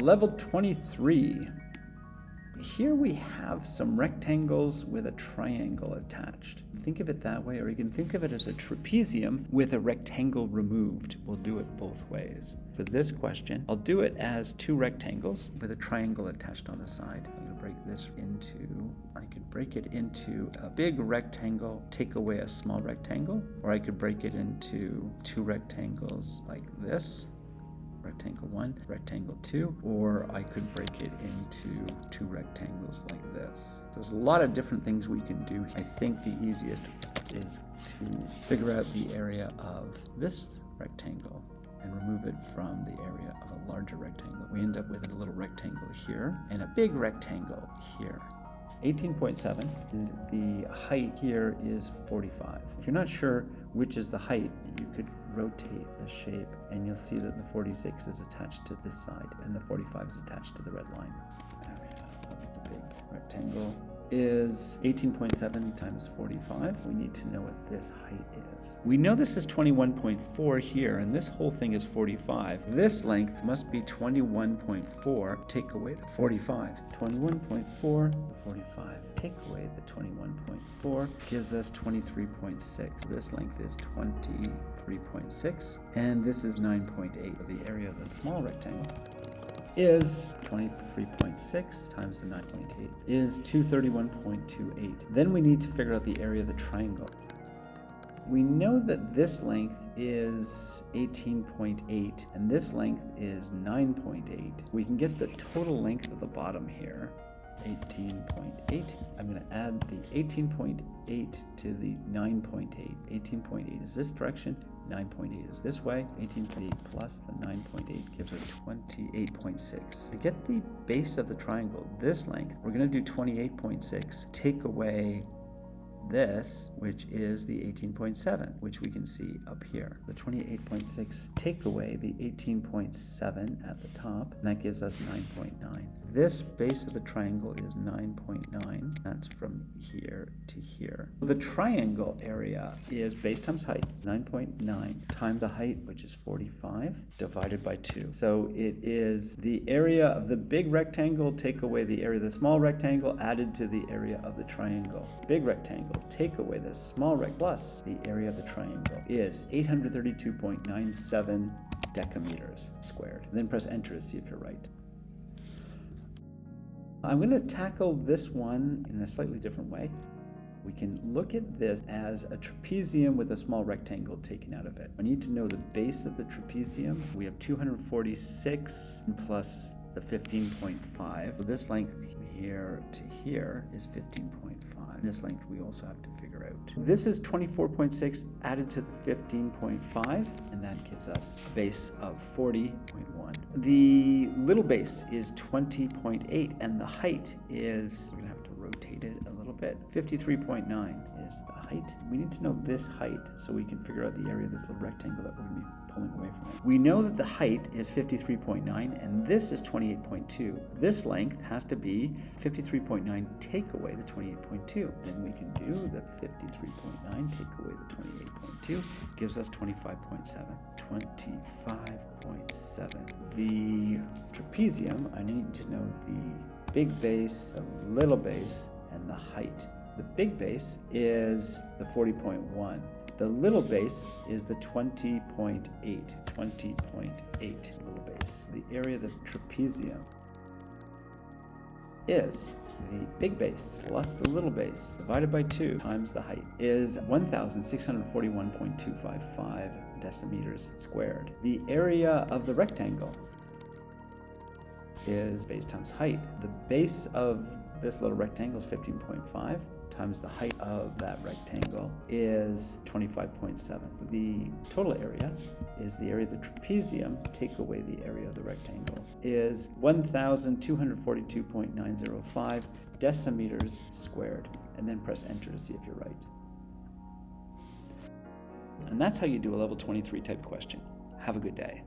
Level 23. Here we have some rectangles with a triangle attached. Think of it that way, or you can think of it as a trapezium with a rectangle removed. We'll do it both ways. For this question, I'll do it as two rectangles with a triangle attached on the side. I'm going to break this into, I could break it into a big rectangle, take away a small rectangle, or I could break it into two rectangles like this. Rectangle 1, rectangle 2, or I could break it into two rectangles like this. There's a lot of different things we can do. I think the easiest is to figure out the area of this rectangle and remove it from the area of a larger rectangle. We end up with a little rectangle here and a big rectangle here. 18.7, and the height here is 45. If you're not sure which is the height, you could rotate the shape and you'll see that the 46 is attached to this side and the 45 is attached to the red line. The big rectangle is 18.7 times 45. We need to know what this height is. We know this is 21.4 here, and this whole thing is 45. This length must be 21.4. Take away the 45. 21.4, 45. Take away the 21.4 gives us 23.6. This length is 23.6, and this is 9.8. The area of the small rectangle is 23.6 times the 9.8 is 231.28. Then we need to figure out the area of the triangle. We know that this length is 18.8 and this length is 9.8. We can get the total length of the bottom here. 18.8. I'm going to add the 18.8 to the 9.8. 18.8 is this direction, 9.8 is this way. 18.8 plus the 9.8 gives us 28.6. To get the base of the triangle, this length, we're going to do 28.6. Take away this, which is the 18.7, which we can see up here. The 28.6 take away the 18.7 at the top, and that gives us 9.9. This base of the triangle is 9.9. That's from here to here. The triangle area is base times height, 9.9, times the height, which is 45, divided by 2. So it is the area of the big rectangle, take away the area of the small rectangle, added to the area of the triangle. Big rectangle, take away the small rectangle, plus the area of the triangle is 832.97 decameters squared. Then press enter to see if you're right. I'm going to tackle this one in a slightly different way. We can look at this as a trapezium with a small rectangle taken out of it. I need to know the base of the trapezium. We have 246 plus the 15.5. So this length here to here is 15.5. This length we also have to figure out. This is 24.6 added to the 15.5, and that gives us a base of 40.1. The little base is 20.8, and the height is, we're gonna have to rotate it a little bit, 53.9 is the height. We need to know this height so we can figure out the area of this little rectangle that we're gonna be pulling away from it. We know that the height is 53.9 and this is 28.2. This length has to be 53.9 take away the 28.2. Then we can do the 53.9 take away the 28.2 gives us 25.7. 25.7. The trapezium, I need to know the big base, the little base, and the height. The big base is the 40.1. The little base is the 20.8. 20.8 little base. The area of the trapezium is the big base plus the little base divided by 2 times the height is 1,641.255 decimeters squared. The area of the rectangle is base times height. The base of this little rectangle is 15.5 times the height of that rectangle is 25.7. The total area is the area of the trapezium, take away the area of the rectangle, is 1,242.905 decimeters squared, and then press enter to see if you're right. And that's how you do a level 23 type question. Have a good day.